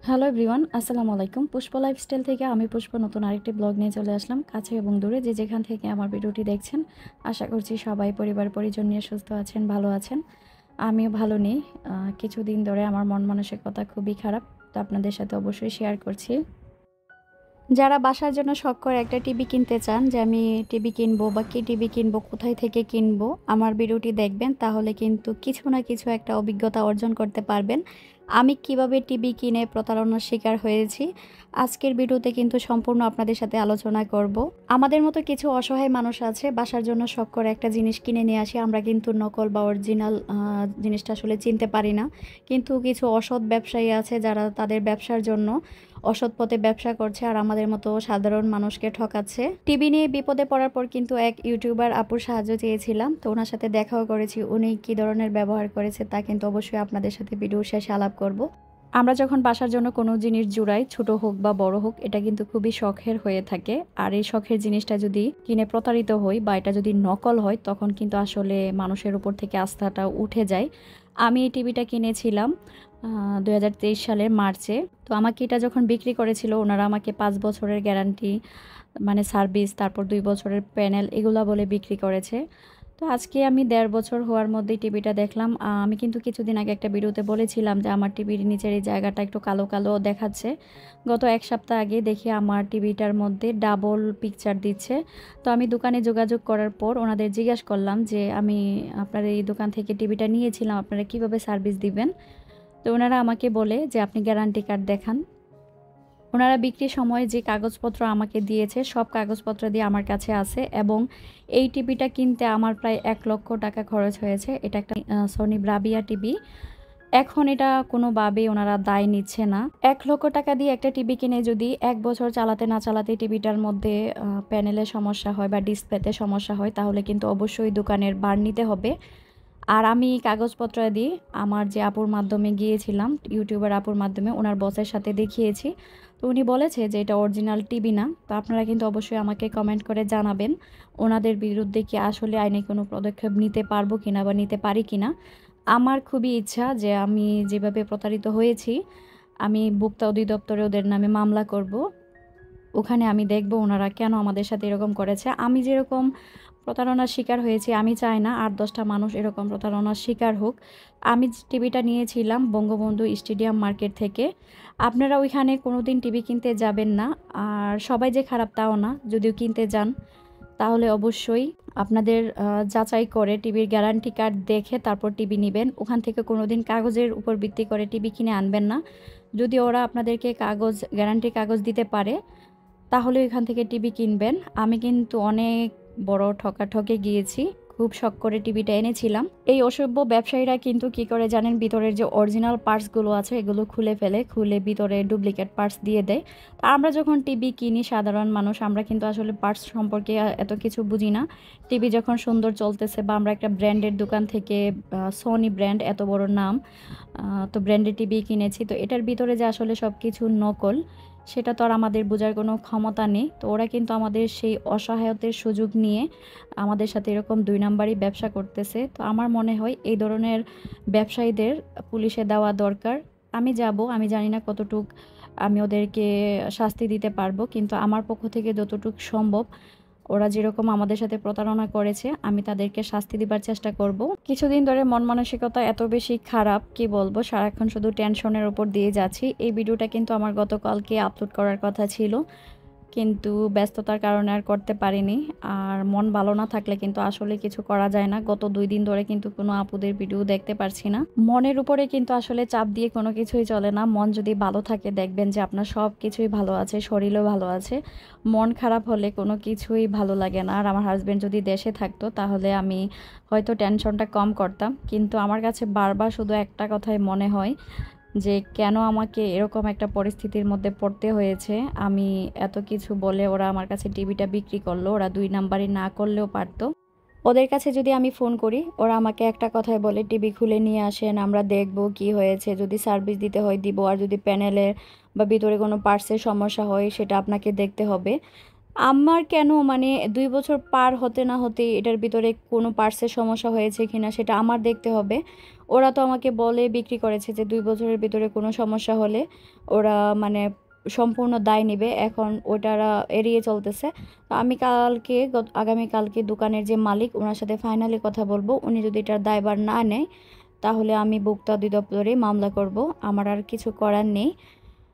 Hello everyone, আসসালামু আলাইকুম। পুষ্প lifestyle থেকে আমি পুষ্প নতুন আরেকটি ব্লগ নিয়ে চলে আসলাম। কাছে এবং দূরে যে যেখান থেকে আমার ভিডিওটি দেখছেন, আশা করছি সবাই পরিবার পরিজন নিয়ে সুস্থ আছেন, ভালো আছেন। আমিও ভালো নেই। কিছুদিন ধরে আমার মন মানসিকতা খুবই খারাপ, তো আপনাদের সাথে অবশ্যই শেয়ার করছি। যারা বাসার জন্য শখ করে একটা টিভি কিনতে চান, যে আমি টিভি কিনবো বা কি টিভি কিনবো, কোথায় থেকে কিনবো, আমার ভিডিওটি দেখবেন, তাহলে কিন্তু কিছু না কিছু একটা অভিজ্ঞতা অর্জন করতে পারবেন। আমি কিভাবে টিভি কিনে প্রতারণার শিকার হয়েছি, আজকের ভিডিওতে কিন্তু সম্পূর্ণ আপনাদের সাথে আলোচনা করব। আমাদের মতো কিছু অসহায় মানুষ আছে, বাসার জন্য শখ করে একটা জিনিস কিনে নিয়ে আসি, আমরা কিন্তু নকল বা অরিজিনাল জিনিসটা আসলে চিনতে পারি না। কিন্তু কিছু অসৎ ব্যবসায়ী আছে যারা তাদের ব্যবসার জন্য অসৎ পথে ব্যবসা করছে আর আমাদের মতো সাধারণ মানুষকে ঠকাচ্ছে। টিভি নিয়ে বিপদে পড়ার পর কিন্তু এক ইউটিউবার আপুর সাহায্য চেয়েছিলাম, তো ওনার সাথে দেখাও করেছি। উনি কী ধরনের ব্যবহার করেছে তা কিন্তু অবশ্যই আপনাদের সাথে ভিডিও শেষে আলাপ করব। আমরা যখন বাসার জন্য কোনো জিনিস জুড়াই, ছোট হোক বা বড় হোক, এটা কিন্তু খুবই শখের হয়ে থাকে। আর এই শখের জিনিসটা যদি কিনে প্রতারিত হই বা এটা যদি নকল হয়, তখন কিন্তু আসলে মানুষের উপর থেকে আস্থাটা উঠে যায়। আমি এই টিভিটা কিনেছিলাম 2023 সালের মার্চে। তো আমাকে এটা যখন বিক্রি করেছিল, ওনারা আমাকে 5 বছরের গ্যারান্টি, মানে সার্ভিস, তারপর 2 বছরের প্যানেল, এগুলা বলে বিক্রি করেছে। তো আজকে আমি 1.5 বছর হওয়ার মধ্যেই টিভিটা দেখলাম। আমি কিন্তু কিছুদিন আগে একটা ভিডিওতে বলেছিলাম যে আমার টিভির নিচের এই জায়গাটা একটু কালো কালো দেখাচ্ছে। গত 1 সপ্তাহ আগে দেখি আমার টিভিটার মধ্যে ডাবল পিকচার দিচ্ছে। তো আমি দোকানে যোগাযোগ করার পর ওনাদের জিজ্ঞেস করলাম যে আমি আপনার এই দোকান থেকে টিভিটা নিয়েছিলাম, আপনারা কিভাবে সার্ভিস দিবেন। তো ওনারা আমাকে বলে যে আপনি গ্যারান্টি কার্ড দেখান। ওনারা বিক্রির সময় যে কাগজপত্র আমাকে দিয়েছে, সব কাগজপত্র দিয়ে আমার কাছে আছে, এবং এই টিভিটা কিনতে আমার প্রায় 1 লক্ষ টাকা খরচ হয়েছে। এটা একটা সনি ব্রাভিয়া টিভি। এখন এটা কোনোভাবেই ওনারা দায় নিচ্ছে না। 1 লক্ষ টাকা দিয়ে একটা টিভি কিনে যদি 1 বছর চালাতে না চালাতে টিভিটার মধ্যে প্যানেলের সমস্যা হয় বা ডিসপ্লেতে সমস্যা হয়, তাহলে কিন্তু অবশ্যই দোকানের বার নিতে হবে। আর আমি কাগজপত্র দিয়ে আমার যে আপুর মাধ্যমে গিয়েছিলাম, ইউটিউবার আপুর মাধ্যমে, ওনার বসের সাথে দেখিয়েছি। তো উনি বলেছে যে এটা অরিজিনাল টিভি না। তো আপনারা কিন্তু অবশ্যই আমাকে কমেন্ট করে জানাবেন ওনাদের বিরুদ্ধে কি আসলে আইনি কোনো পদক্ষেপ নিতে পারবো কিনা বা নিতে পারি কিনা। আমার খুবই ইচ্ছা যে আমি যেভাবে প্রতারিত হয়েছি, আমি ভোক্তা অধিদপ্তরে ওদের নামে মামলা করব। ওখানে আমি দেখব ওনারা কেন আমাদের সাথে এরকম করেছে। আমি যেরকম প্রতারণার শিকার হয়েছি, আমি চাই না আর 10টা মানুষ এরকম প্রতারণার শিকার হোক। আমি টিভিটা নিয়েছিলাম বঙ্গবন্ধু স্টেডিয়াম মার্কেট থেকে। আপনারা ওইখানে কোনো দিন টিভি কিনতে যাবেন না। আর সবাই যে খারাপ তাও না, যদিও কিনতে যান তাহলে অবশ্যই আপনাদের যাচাই করে টিভির গ্যারান্টি কার্ড দেখে তারপর টিভি নেবেন। ওখান থেকে কোনো দিন কাগজের উপর ভিত্তি করে টিভি কিনে আনবেন না। যদি ওরা আপনাদেরকে গ্যারান্টি কাগজ দিতে পারে, তাহলে এখান থেকে টিভি কিনবেন। আমি কিন্তু অনেক বড় ঠকে গিয়েছি। খুব শখ করে টিভিটা এনেছিলাম। এই অসভ্য ব্যবসায়ীরা কিন্তু কি করে জানেন, ভিতরের যে অরিজিনাল পার্টসগুলো আছে এগুলো খুলে ভিতরে ডুপ্লিকেট পার্টস দিয়ে দেয়। তা আমরা যখন টিভি কিনি সাধারণ মানুষ, আমরা কিন্তু আসলে পার্টস সম্পর্কে এত কিছু বুঝি না। টিভি যখন সুন্দর চলতেছে বা আমরা একটা ব্র্যান্ডের দোকান থেকে, সনি ব্র্যান্ড এত বড় নাম, তো ব্র্যান্ডের টিভি কিনেছি, তো এটার ভিতরে যে আসলে সব কিছু নকল, সেটা তো আর আমাদের বোঝার কোনো ক্ষমতা নেই। তো ওরা কিন্তু আমাদের সেই অসহায়তের সুযোগ নিয়ে আমাদের সাথে এরকম 2 নাম্বারই ব্যবসা করতেছে। তো আমার মনে হয় এই ধরনের ব্যবসায়ীদের পুলিশে দেওয়া দরকার। আমি যাব, আমি জানি না কতটুক আমি ওদেরকে শাস্তি দিতে পারবো, কিন্তু আমার পক্ষ থেকে যতটুকু সম্ভব, ওরা যেরকম আমাদের সাথে প্রতারণা করেছে, আমি তাদেরকে শাস্তি দিবার চেষ্টা করব। কিছুদিন ধরে মন মানসিকতা এত বেশি খারাপ, কি বলবো, সারাক্ষণ শুধু টেনশনের উপর দিয়ে যাচ্ছি। এই ভিডিওটা কিন্তু আমার গতকালকে আপলোড করার কথা ছিল, কিন্তু ব্যস্ততার কারণে আর করতে পারিনি। আর মন ভালো না থাকলে কিন্তু আসলে কিছু করা যায় না। গত 2 দিন ধরে কিন্তু কোনো আপুদের ভিডিও দেখতে পারছি না। মনের উপরে কিন্তু আসলে চাপ দিয়ে কোনো কিছুই চলে না। মন যদি ভালো থাকে, দেখবেন যে আপনার সব কিছুই ভালো আছে, শরীরও ভালো আছে। মন খারাপ হলে কোনো কিছুই ভালো লাগে না। আর আমার হাজব্যান্ড যদি দেশে থাকতো, তাহলে আমি হয়তো টেনশনটা কম করতাম। কিন্তু আমার কাছে বারবার শুধু একটা কথাই মনে হয় যে কেন আমাকে এরকম একটা পরিস্থিতির মধ্যে পড়তে হয়েছে। আমি এত কিছু বলে ওরা আমার কাছে টিভিটা বিক্রি করলো। ওরা 2 নাম্বারই না করলেও পারতো। ওদের কাছে যদি আমি ফোন করি, ওরা আমাকে একটা কথাই বলে, টিভি খুলে নিয়ে আসেন, আমরা দেখব কি হয়েছে, যদি সার্ভিস দিতে হয় দিব, আর যদি প্যানেলের বা ভিতরে কোনো পার্টসের সমস্যা হয় সেটা আপনাকে দেখতে হবে। আমার কেন মানে ২ বছর পার হতে না হতেই এটার ভিতরে কোনো পার্টসের সমস্যা হয়েছে কিনা সেটা আমার দেখতে হবে। ওরা তো আমাকে বলে বিক্রি করেছে যে ২ বছরের ভিতরে কোনো সমস্যা হলে ওরা মানে সম্পূর্ণ দায় নিবে। এখন ওটারা এড়িয়ে চলতেছে। তো আমি কালকে আগামীকালকে দোকানের যে মালিক ওনার সাথে ফাইনালি কথা বলব। উনি যদি এটার দায়ভার না নেয় তাহলে আমি ভোক্তা অধিদপ্তরে মামলা করব। আমার আর কিছু করার নেই।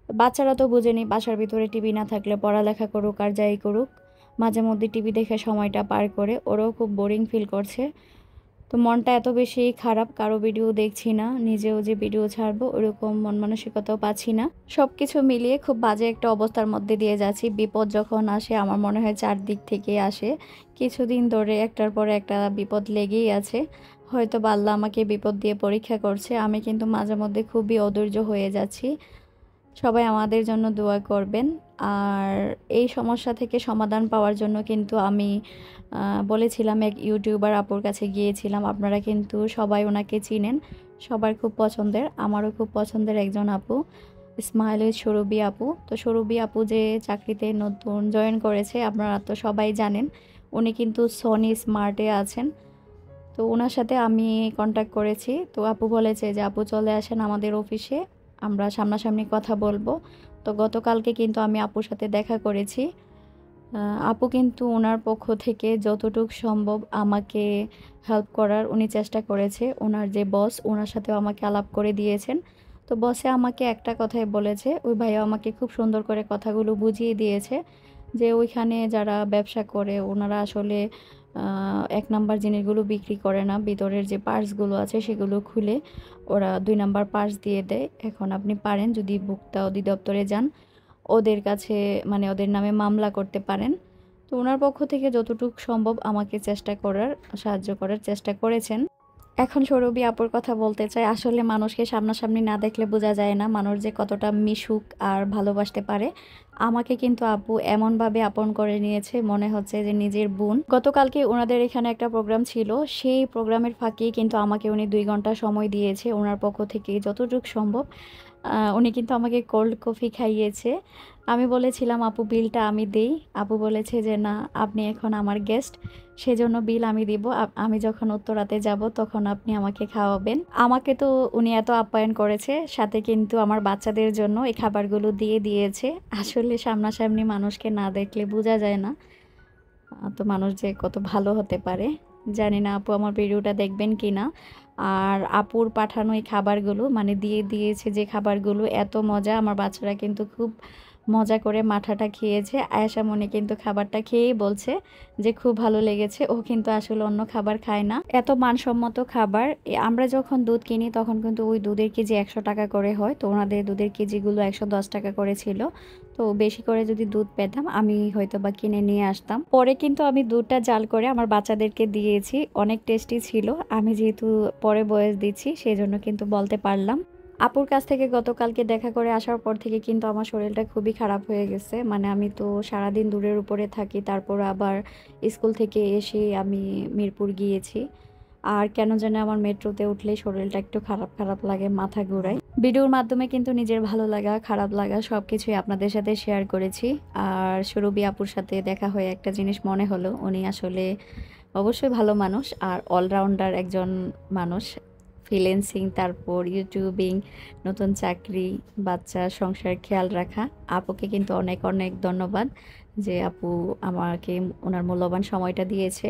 বাচ্চারা তো বোঝেনি, বাসার ভিতরে টিভি না থাকলে পড়ালেখা করুক আর যাই করুক, মাঝে মধ্যে টিভি দেখে সময়টা পার করে, ওরাও খুব বোরিং ফিল করছে। তো মনটা এত বেশি খারাপ, কারো ভিডিও দেখছি না, নিজেও যে ভিডিও ছাড়বো ওরকম মন মানসিকতাও পাচ্ছি না। সব কিছু মিলিয়ে খুব বাজে একটা অবস্থার মধ্যে দিয়ে যাচ্ছি। বিপদ যখন আসে আমার মনে হয় চারদিক থেকে আসে। কিছুদিন ধরে একটার পর একটা বিপদ লেগেই আছে। হয়তো বা আল্লাহ আমাকে বিপদ দিয়ে পরীক্ষা করছে। আমি কিন্তু মাঝে মধ্যে খুবই অধৈর্য হয়ে যাচ্ছি। সবাই আমাদের জন্য দোয়া করবেন। আর এই সমস্যা থেকে সমাধান পাওয়ার জন্য কিন্তু আমি বলেছিলাম এক ইউটিউবার আপুর কাছে গিয়েছিলাম। আপনারা কিন্তু সবাই ওনাকে চিনেন, সবার খুব পছন্দের, আমারও খুব পছন্দের একজন আপু, স্মাইল উইথ সুরভি আপু। তো সুরভি আপু যে চাকরিতে নতুন জয়েন করেছে আপনারা তো সবাই জানেন, উনি কিন্তু সনি স্মার্টে আছেন। তো ওনার সাথে আমি কন্ট্যাক্ট করেছি। তো আপু বলেছে যে আপু চলে আসেন আমাদের অফিসে, আমরা সামনাসামনি কথা বলবো। তো গতকালকে কিন্তু আমি আপুর সাথে দেখা করেছি। আপু কিন্তু ওনার পক্ষ থেকে যতটুকু সম্ভব আমাকে হেল্প করার উনি চেষ্টা করেছে। ওনার যে বস ওনার সাথেও আমাকে আলাপ করে দিয়েছেন। তো বসে আমাকে একটা কথাই বলেছে, ওই ভাইয়া আমাকে খুব সুন্দর করে কথাগুলো বুঝিয়ে দিয়েছে যে ওইখানে যারা ব্যবসা করে ওনারা আসলে এক নাম্বার জিনিসগুলো বিক্রি করে না, ভিতরের যে পার্টসগুলো আছে সেগুলো খুলে ওরা ২ নাম্বার পার্টস দিয়ে দেয়। এখন আপনি পারেন যদি ভোক্তা অধিদপ্তরে যান ওদের কাছে, মানে ওদের নামে মামলা করতে পারেন। তো ওনার পক্ষ থেকে যতটুকু সম্ভব আমাকে সাহায্য করার চেষ্টা করেছেন। এখন সৌরভী আপুর কথা বলতে চাই। আসলে মানুষকে সামনাসামনি না দেখলে বোঝা যায় না মানুষ যে কতটা মিশুক আর ভালোবাসতে পারে। আমাকে কিন্তু আপু এমনভাবে আপন করে নিয়েছে মনে হচ্ছে যে নিজের বোন। গতকালকে ওনাদের এখানে একটা প্রোগ্রাম ছিল, সেই প্রোগ্রামের ফাঁকেই কিন্তু আমাকে উনি ২ ঘন্টা সময় দিয়েছে ওনার পক্ষ থেকে যতটুকু সম্ভব। উনি কিন্তু আমাকে কোল্ড কফি খাইয়েছে। আমি বলেছিলাম আপু বিলটা আমি দেই। আপু বলেছে যে না, আপনি এখন আমার গেস্ট, সেজন্য বিল আমি দিব। আমি যখন উত্তরাতে যাব তখন আপনি আমাকে খাওয়াবেন। আমাকে তো উনি এত আপ্যায়ন করেছে, সাথে কিন্তু আমার বাচ্চাদের জন্য এই খাবারগুলো দিয়ে দিয়েছে। আসলে সামনাসামনি মানুষকে না দেখলে বোঝা যায় না তো মানুষ যে কত ভালো হতে পারে। জানি না আপু আমার ভিডিওটা দেখবেন কি না। আর আপুর পাঠানো এই খাবারগুলো মানে দিয়ে দিয়েছে যে খাবারগুলো এত মজা, আমার বাচ্চারা কিন্তু খুব মজা করে মাঠাটা খেয়েছে। আয়েশা মনে কিন্তু খাবারটা খেয়েই বলছে যে খুব ভালো লেগেছে। ও কিন্তু আসলে অন্য খাবার খায় না, এত মানসম্মত খাবার। আমরা যখন দুধ কিনি তখন কিন্তু ওই দুধের কেজি ১০০ টাকা করে হয়, তো ওনাদের দুধের কেজিগুলো ১১০ টাকা করে ছিল। তো বেশি করে যদি দুধ পেতাম আমি হয়তো বা কিনে নিয়ে আসতাম। পরে কিন্তু আমি দুধটা জাল করে আমার বাচ্চাদেরকে দিয়েছি, অনেক টেস্টি ছিল। আমি যেহেতু পরে বয়স দিচ্ছি সেই জন্য কিন্তু বলতে পারলাম। আপুর কাছ থেকে গতকালকে দেখা করে আসার পর থেকে কিন্তু আমার শরীরটা খুবই খারাপ হয়ে গেছে। মানে আমি তো সারাদিন দূরের উপরে থাকি, তারপর আবার স্কুল থেকে এসে আমি মিরপুর গিয়েছি। আর কেন জানি আমার মেট্রোতে উঠলেই শরীরটা একটু খারাপ খারাপ লাগে, মাথা ঘোরায়। ভিডিওর মাধ্যমে কিন্তু নিজের ভালো লাগা খারাপ লাগা সব কিছুই আপনাদের সাথে শেয়ার করেছি। আর সুরভি আপুর সাথে দেখা হয়ে একটা জিনিস মনে হলো, উনি আসলে অবশ্যই ভালো মানুষ আর অলরাউন্ডার একজন মানুষ। ফ্রিল্যান্সিং, তারপর ইউটিউবিং, নতুন চাকরি, বাচ্চা, সংসার খেয়াল রাখা। আপুকে কিন্তু অনেক অনেক ধন্যবাদ যে আপু আমাকে ওনার মূল্যবান সময়টা দিয়েছে।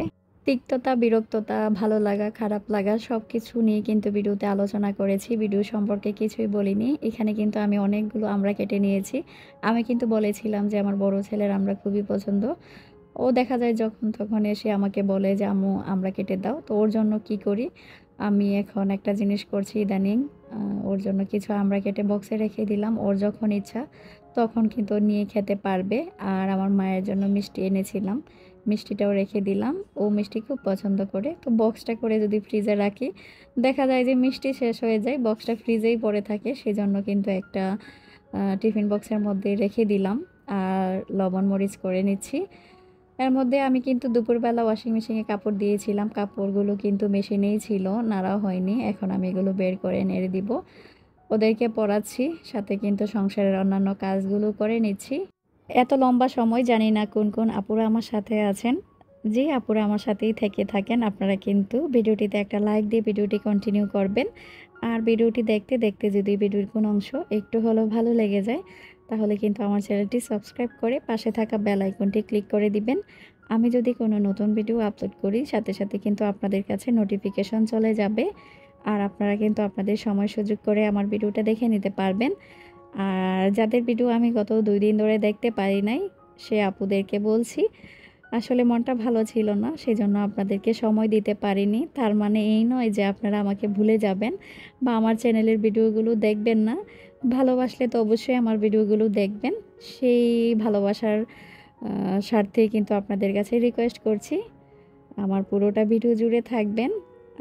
তিক্ততা, বিরক্ততা, ভালো লাগা, খারাপ লাগা সব কিছু নিয়ে কিন্তু ভিডিওতে আলোচনা করেছি। ভিডিও সম্পর্কে কিছুই বলিনি। এখানে কিন্তু আমি অনেকগুলো আমড়া কেটে নিয়েছি। আমি কিন্তু বলেছিলাম যে আমার বড় ছেলের আমড়া খুবই পছন্দ। ও দেখা যায় যখন তখন এসে আমাকে বলে যে আম্মু আমড়া কেটে দাও। তো ওর জন্য কি করি, আমি এখন একটা জিনিস করছি ইদানিং, ওর জন্য কিছু আমড়া কেটে বক্সে রেখে দিলাম। ওর যখন ইচ্ছা তখন কিন্তু ও নিয়ে খেতে পারবে। আর আমার মায়ের জন্য মিষ্টি এনেছিলাম, মিষ্টিটাও রেখে দিলাম। ও মিষ্টি খুব পছন্দ করে। তো বক্সটা করে যদি ফ্রিজে রাখি দেখা যায় যে মিষ্টি শেষ হয়ে যায়, বক্সটা ফ্রিজেই পড়ে থাকে। সেজন্য কিন্তু একটা টিফিন বক্সের মধ্যে রেখে দিলাম। আর লবণ মরিচ করে নিচ্ছি। এর মধ্যে আমি কিন্তু দুপুরবেলা ওয়াশিং মেশিনে কাপড় দিয়েছিলাম, কাপড়গুলো কিন্তু মেশিনেই ছিল, নাড়াও হয়নি। এখন আমি এগুলো বের করে নেড়ে দিব, ওদেরকে পড়াচ্ছি, সাথে কিন্তু সংসারের অন্যান্য কাজগুলো করে নিচ্ছি। এত লম্বা সময় জানি না কোন কোন আপুরা আমার সাথে আছেন। যে আপুরা আমার সাথেই থেকে থাকেন আপনারা কিন্তু ভিডিওটিতে একটা লাইক দিয়ে ভিডিওটি কন্টিনিউ করবেন। আর ভিডিওটি দেখতে দেখতে যদি ভিডিওর কোনো অংশ একটু হলেও ভালো লেগে যায় তাহলে কিন্তু আমার চ্যানেলটি সাবস্ক্রাইব করে পাশে থাকা বেল আইকনটি ক্লিক করে দিবেন। আমি যদি কোনো নতুন ভিডিও আপলোড করি সাথে সাথে কিন্তু আপনাদের কাছে নোটিফিকেশন চলে যাবে। আর আপনারা কিন্তু আপনাদের সময় সুযোগ করে আমার ভিডিওটা দেখে নিতে পারবেন। আর যাদের ভিডিও আমি গত 2 দিন ধরে দেখতে পারি নাই সে আপুদেরকে বলছি, আসলে মনটা ভালো ছিল না সেজন্য আপনাদেরকে সময় দিতে পারিনি। তার মানে এই নয় যে আপনারা আমাকে ভুলে যাবেন বা আমার চ্যানেলের ভিডিওগুলো দেখবেন না। ভালোবাসলে তো অবশ্যই আমার ভিডিওগুলো দেখবেন। সেই ভালোবাসার স্বার্থেই কিন্তু আপনাদের কাছে রিকোয়েস্ট করছি আমার পুরোটা ভিডিও জুড়ে থাকবেন।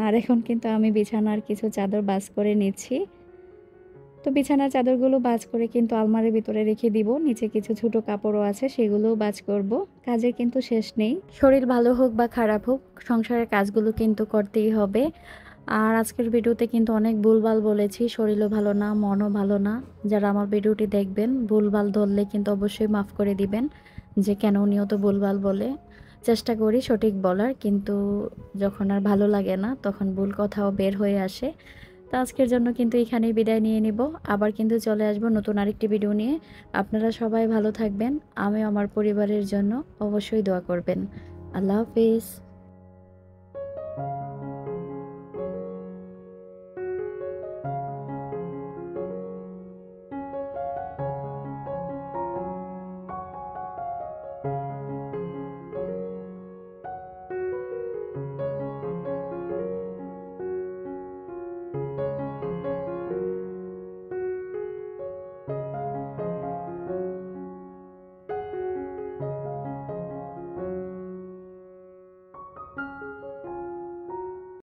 আর এখন কিন্তু আমি বিছানার কিছু চাদর ভাঁজ করে নিচ্ছি। তো বিছানার চাদরগুলো ভাঁজ করে কিন্তু আলমারির ভিতরে রেখে দিব। নিচে কিছু ছোট কাপড়ও আছে সেগুলোও ভাঁজ করব। কাজের কিন্তু শেষ নেই। শরীর ভালো হোক বা খারাপ হোক সংসারের কাজগুলো কিন্তু করতেই হবে। আর আজকের ভিডিওতে কিন্তু অনেক ভুলভাল বলেছি। শরীরও ভালো না, মনও ভালো না। যারা আমার ভিডিওটি দেখবেন ভুলভাল ধরলে কিন্তু অবশ্যই মাফ করে দিবেন যে কেন উনিও তো ভুলভাল বলে। চেষ্টা করি সঠিক বলার, কিন্তু যখন আর ভালো লাগে না তখন ভুল কথাও বের হয়ে আসে। তো আজকের জন্য কিন্তু এখানেই বিদায় নিয়ে নিব। আবার কিন্তু চলে আসবো নতুন আরেকটি ভিডিও নিয়ে। আপনারা সবাই ভালো থাকবেন। আমি আমার পরিবারের জন্য অবশ্যই দোয়া করবেন। আল্লাহ হাফিজ।